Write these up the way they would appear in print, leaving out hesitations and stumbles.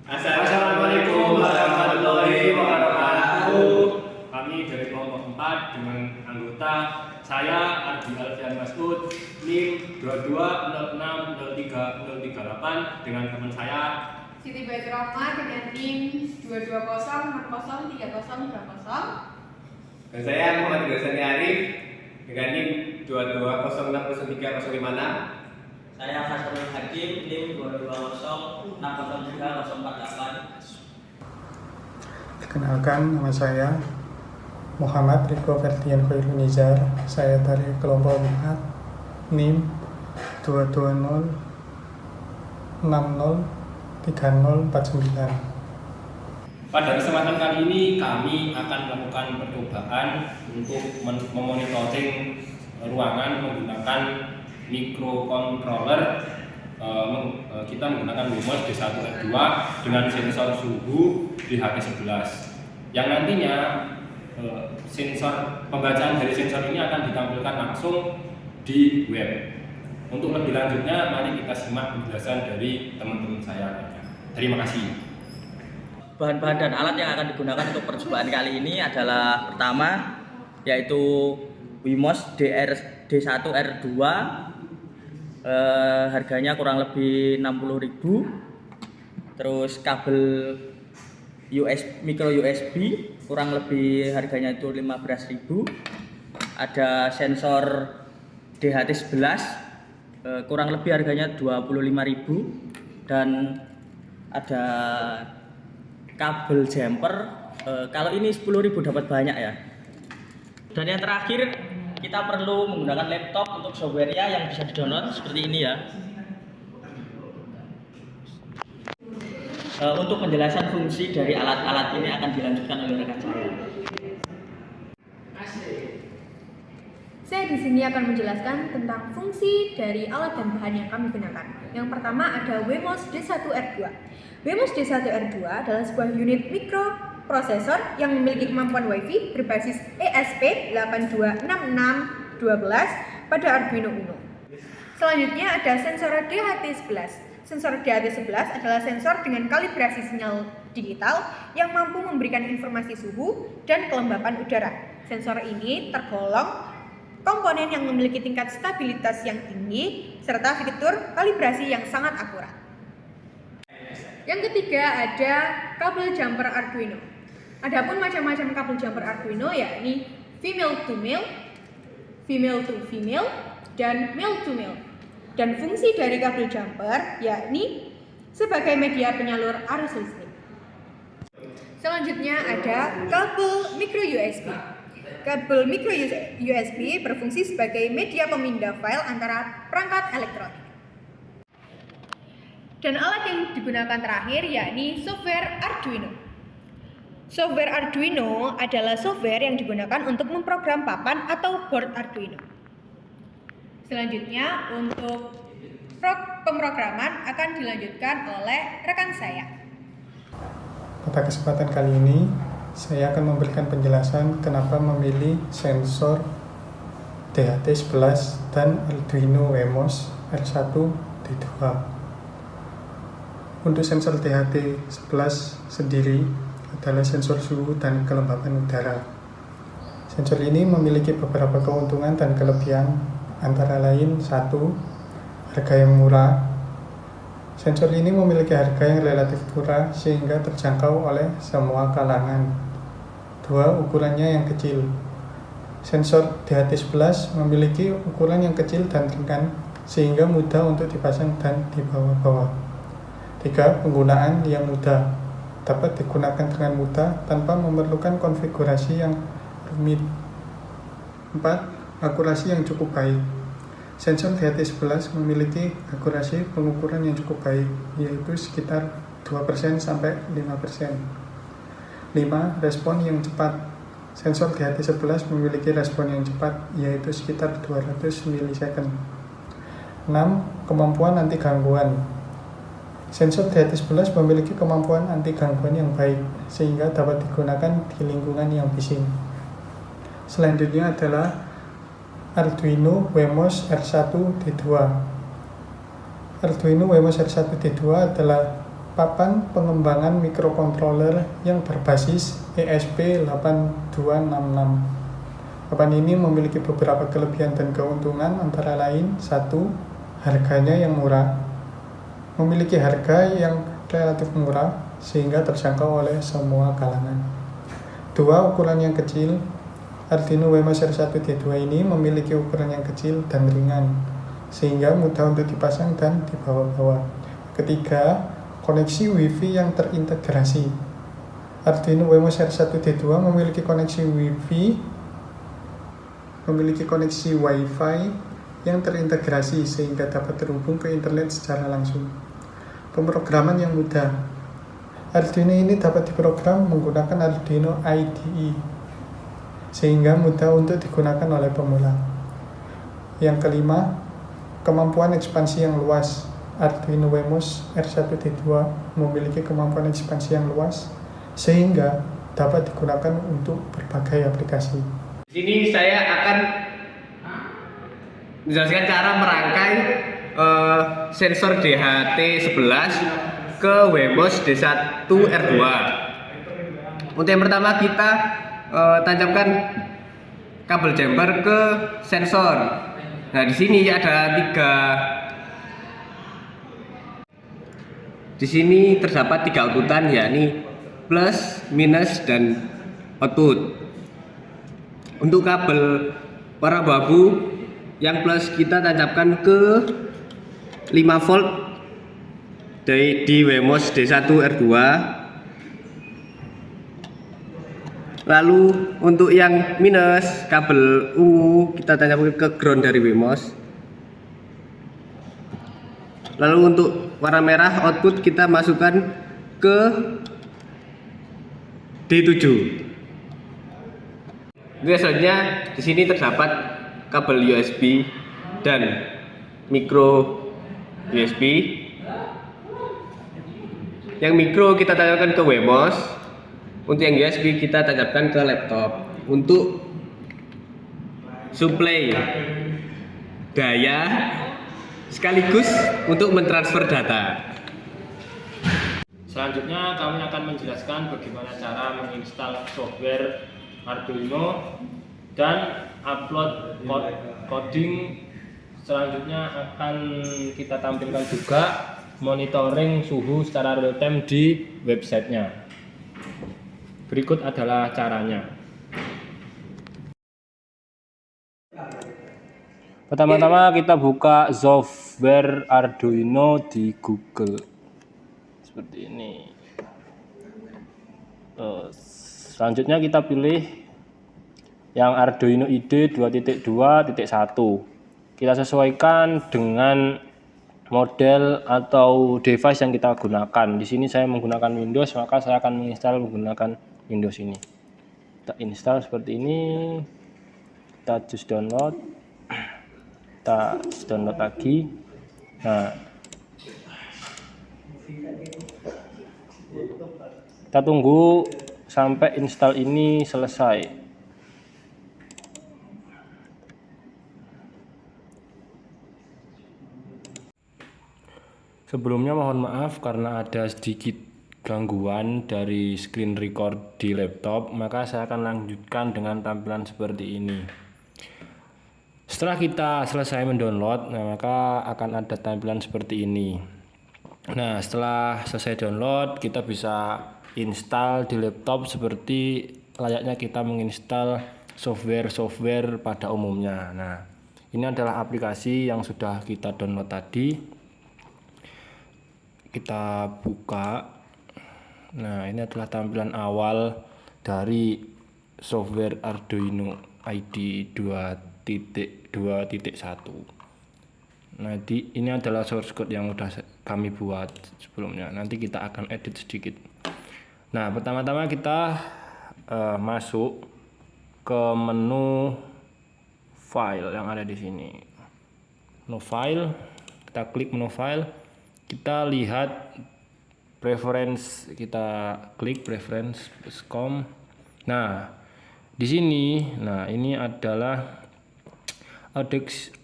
Assalamualaikum warahmatullahi wabarakatuh. Kami dari kelompok 4 dengan anggota saya Ardi Alfian Masud, NIM 22060338 dengan teman saya Siti Baitur Rahma dengan NIM 220603020. Dan saya Muhammad Ghazali Arif dengan NIM 22060356. Saya Hasanul Hakim, NIM 220603048. Perkenalkan, nama saya Muhammad Riko Ferdian Khairunizar. Saya dari kelompok 4 NIM 220603049. Pada kesempatan kali ini kami akan melakukan percobaan untuk memonitoring ruangan menggunakan microcontroller. Kita menggunakan Wemos D1R2 dengan sensor suhu DHT11 yang nantinya sensor pembacaan dari sensor ini akan ditampilkan langsung di web. Untuk lebih lanjutnya mari kita simak penjelasan dari teman-teman saya. Terima kasih. Bahan-bahan dan alat yang akan digunakan untuk percobaan kali ini adalah pertama yaitu Wemos D1R2, harganya kurang lebih 60.000. Terus kabel micro USB kurang lebih harganya itu 15.000. Ada sensor DHT11 kurang lebih harganya 25.000 dan ada kabel jumper, kalau ini 10.000 dapat banyak ya. Dan yang terakhir kita perlu menggunakan laptop untuk software-nya yang bisa di-download seperti ini ya. Untuk penjelasan fungsi dari alat-alat ini akan dilanjutkan oleh rekan saya. Saya di sini akan menjelaskan tentang fungsi dari alat dan bahan yang kami gunakan. Yang pertama ada Wemos D1R2. Wemos D1R2 adalah sebuah unit mikroprosesor yang memiliki kemampuan Wi-Fi berbasis ESP826612 pada Arduino Uno. Selanjutnya ada sensor DHT11. Sensor DHT11 adalah sensor dengan kalibrasi sinyal digital yang mampu memberikan informasi suhu dan kelembapan udara. Sensor ini tergolong komponen yang memiliki tingkat stabilitas yang tinggi serta fitur kalibrasi yang sangat akurat. Yang ketiga ada kabel jumper Arduino. Adapun macam-macam kabel jumper Arduino yakni female to male, female to female, dan male to male. Dan fungsi dari kabel jumper yakni sebagai media penyalur arus listrik. Selanjutnya ada kabel micro USB. Kabel micro USB berfungsi sebagai media pemindah file antara perangkat elektronik. Dan alat yang digunakan terakhir yakni software Arduino. Software Arduino adalah software yang digunakan untuk memprogram papan atau board Arduino. Selanjutnya untuk pemrograman akan dilanjutkan oleh rekan saya. Pada kesempatan kali ini, saya akan memberikan penjelasan kenapa memilih sensor DHT11 dan Arduino Wemos R1D2. Untuk sensor DHT11 sendiri adalah sensor suhu dan kelembapan udara. Sensor ini memiliki beberapa keuntungan dan kelebihan, antara lain 1. Harga yang murah. Sensor ini memiliki harga yang relatif murah sehingga terjangkau oleh semua kalangan. 2. Ukurannya yang kecil. Sensor DHT11 memiliki ukuran yang kecil dan ringan sehingga mudah untuk dipasang dan dibawa-bawa. 3. Penggunaan yang mudah. Dapat digunakan dengan mudah tanpa memerlukan konfigurasi yang rumit. 4. Akurasi yang cukup baik. Sensor DHT11 memiliki akurasi pengukuran yang cukup baik, yaitu sekitar 2% sampai 5%. 5. Respon yang cepat. Sensor DHT11 memiliki respon yang cepat, yaitu sekitar 200 ms. 6. Kemampuan anti gangguan. Sensor DHT11 memiliki kemampuan anti gangguan yang baik, sehingga dapat digunakan di lingkungan yang bising. Selanjutnya adalah Arduino Wemos R1D2. Arduino Wemos R1D2 adalah papan pengembangan microcontroller yang berbasis ESP8266. Papan ini memiliki beberapa kelebihan dan keuntungan, antara lain: 1. Harganya yang murah. Memiliki harga yang relatif murah sehingga terjangkau oleh semua kalangan. 2. Ukuran yang kecil. Arduino Wemos R1D2 ini memiliki ukuran yang kecil dan ringan sehingga mudah untuk dipasang dan dibawa-bawa. 3. Koneksi WiFi yang terintegrasi. Arduino Wemos R1D2 memiliki koneksi Wi-Fi yang terintegrasi sehingga dapat terhubung ke internet secara langsung. Pemrograman yang mudah. Arduino ini dapat diprogram menggunakan Arduino IDE sehingga mudah untuk digunakan oleh pemula. Yang kelima, kemampuan ekspansi yang luas. Arduino Wemos R1D2 memiliki kemampuan ekspansi yang luas sehingga dapat digunakan untuk berbagai aplikasi. Di sini saya akan menjelaskan cara merangkai sensor DHT11 ke Wemos D1R2. Untuk yang pertama kita tancapkan kabel jumper ke sensor. Nah, di sini ada 3. Di sini terdapat 3 outputan, yakni plus, minus, dan output. Untuk kabel warna abu-abu yang plus kita tancapkan ke 5 volt di Wemos D1R2. Lalu untuk yang minus, kabel ungu kita tancapkan ke ground dari Wemos. Lalu untuk warna merah, output kita masukkan ke D7. Biasanya di sini terdapat kabel USB dan micro USB. Yang micro kita tancapkan ke Wemos. Untuk yang USB kita tancapkan ke laptop untuk suplai daya sekaligus untuk mentransfer data. Selanjutnya kami akan menjelaskan bagaimana cara menginstal software Arduino dan upload coding. Selanjutnya akan kita tampilkan juga monitoring suhu secara real time di websitenya. Berikut adalah caranya. Pertama-tama kita buka software Arduino di Google seperti ini. Selanjutnya kita pilih yang Arduino IDE 2.2.1. Kita sesuaikan dengan model atau device yang kita gunakan. Di sini saya menggunakan Windows, maka saya akan menginstal menggunakan Windows ini. Kita install seperti ini. Kita choose download. Kita download lagi. Nah, kita tunggu sampai install ini selesai. Sebelumnya mohon maaf karena ada sedikit gangguan dari screen record di laptop, maka saya akan lanjutkan dengan tampilan seperti ini. Setelah kita selesai mendownload, maka akan ada tampilan seperti ini. Nah, setelah selesai download, kita bisa install di laptop seperti layaknya kita menginstal software pada umumnya. Nah, ini adalah aplikasi yang sudah kita download tadi. Kita buka. Nah, ini adalah tampilan awal dari software Arduino IDE 2.2.1. Nah, ini adalah source code yang sudah kami buat sebelumnya. Nanti kita akan edit sedikit. Nah, pertama-tama kita masuk ke menu file yang ada di sini. Menu file, kita klik menu file. Kita lihat preference, kita klik preference.com. Nah, di sini, nah ini adalah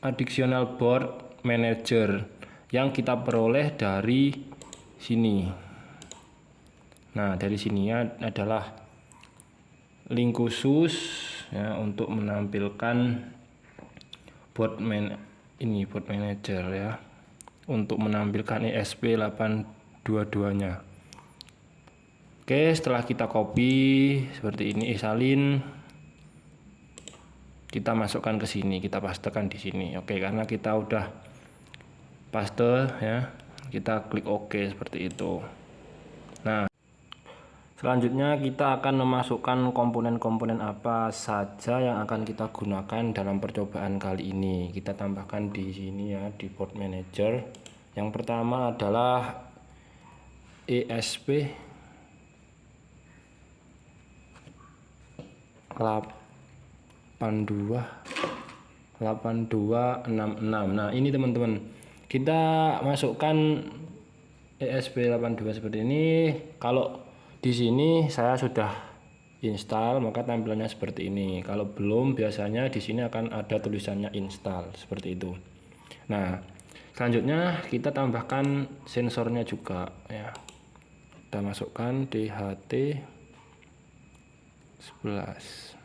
additional board manager yang kita peroleh dari sini. Nah, dari sini adalah link khusus ya untuk menampilkan board manager ya, untuk menampilkan ESP822-nya. Oke, setelah kita copy seperti ini salin, kita masukkan ke sini, kita pastekan di sini. Oke, karena kita udah paste ya, kita klik OK seperti itu. Nah, selanjutnya kita akan memasukkan komponen-komponen apa saja yang akan kita gunakan dalam percobaan kali ini. Kita tambahkan di sini ya, di board manager. Yang pertama adalah ESP 8266. Nah, ini teman-teman, kita masukkan ESP82 seperti ini. Kalau di sini saya sudah install, maka tampilannya seperti ini. Kalau belum, biasanya di sini akan ada tulisannya install seperti itu. Nah, selanjutnya kita tambahkan sensornya juga ya. Kita masukkan DHT 11.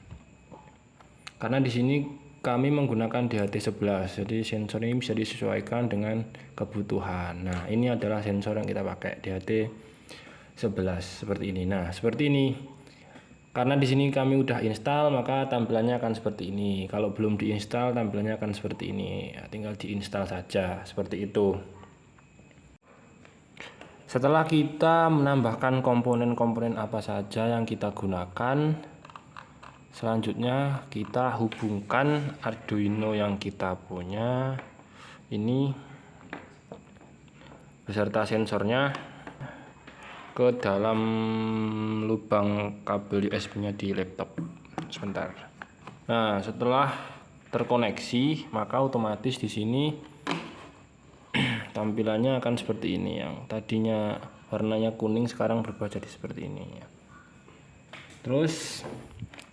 Karena di sini kami menggunakan DHT11, jadi sensor ini bisa disesuaikan dengan kebutuhan. Nah, ini adalah sensor yang kita pakai, DHT11 seperti ini. Nah, seperti ini. Karena di sini kami udah install, maka tampilannya akan seperti ini. Kalau belum diinstal, tampilannya akan seperti ini. Ya, tinggal diinstal saja, seperti itu. Setelah kita menambahkan komponen-komponen apa saja yang kita gunakan, selanjutnya kita hubungkan Arduino yang kita punya ini beserta sensornya ke dalam lubang kabel USB-nya di laptop. Sebentar. Nah, setelah terkoneksi, maka otomatis di sini tampilannya akan seperti ini. Yang tadinya warnanya kuning sekarang berubah jadi seperti ini ya. Terus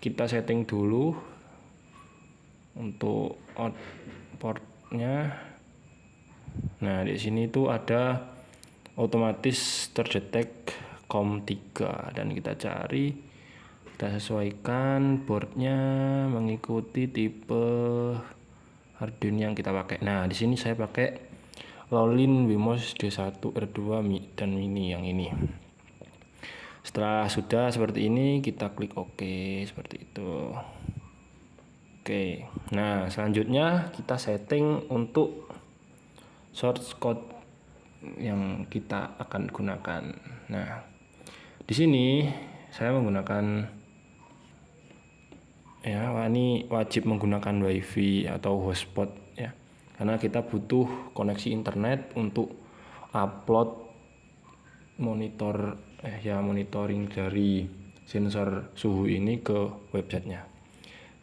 kita setting dulu untuk outputnya. Nah, di sini itu ada otomatis terdetek COM3 dan kita cari, kita sesuaikan boardnya mengikuti tipe Arduino yang kita pakai. Nah, di sini saya pakai Rollin Wemos D1R2 dan mini yang ini. Setelah sudah seperti ini, kita klik OK seperti itu. Oke, nah selanjutnya kita setting untuk source code yang kita akan gunakan. Nah, di sini saya menggunakan ya, ini wajib menggunakan WiFi atau hotspot ya, karena kita butuh koneksi internet untuk upload monitoring dari sensor suhu ini ke websitenya.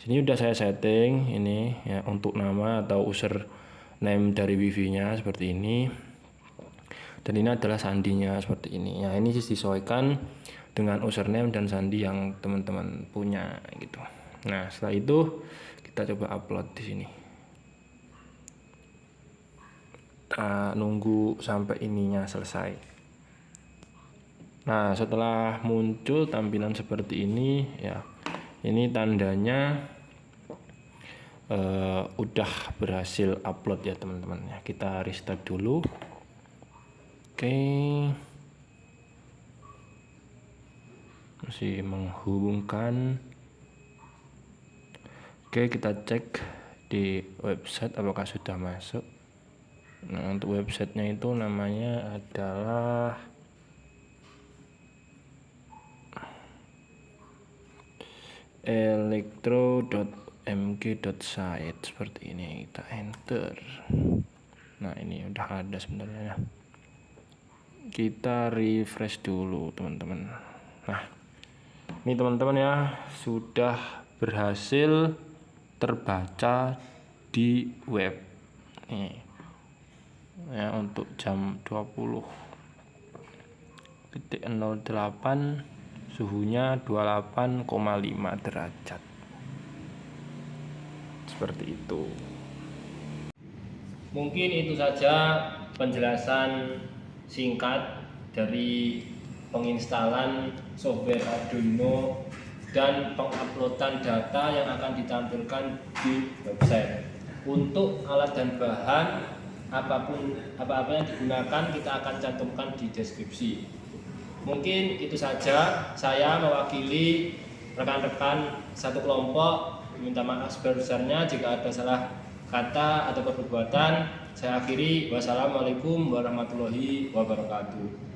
Sini udah saya setting ini ya, untuk nama atau username dari wifi-nya seperti ini, dan ini adalah sandinya seperti ini ya. Ini disesuaikan dengan username dan sandi yang teman-teman punya gitu. Nah, setelah itu kita coba upload di sini. Kita nunggu sampai ininya selesai. Nah, setelah muncul tampilan seperti ini ya, ini tandanya udah berhasil upload ya teman-teman ya. Kita restart dulu. Oke, masih menghubungkan. Oke, kita cek di website apakah sudah masuk. Nah, untuk websitenya itu namanya adalah electro.mg.site seperti ini. Kita enter. Nah, ini udah ada sebenarnya. Kita refresh dulu teman-teman. Nah, ini teman-teman ya, sudah berhasil terbaca di web nih ya, untuk jam 20.08 suhunya 28,5 derajat seperti itu. Mungkin itu saja penjelasan singkat dari penginstalan software Arduino, dan penguploadan data yang akan ditampilkan di website. Untuk alat dan bahan apa-apa yang digunakan kita akan cantumkan di deskripsi. Mungkin itu saja, saya mewakili rekan-rekan satu kelompok minta maaf sebesar-besarnya jika ada salah kata atau perbuatan. Saya akhiri, wassalamualaikum warahmatullahi wabarakatuh.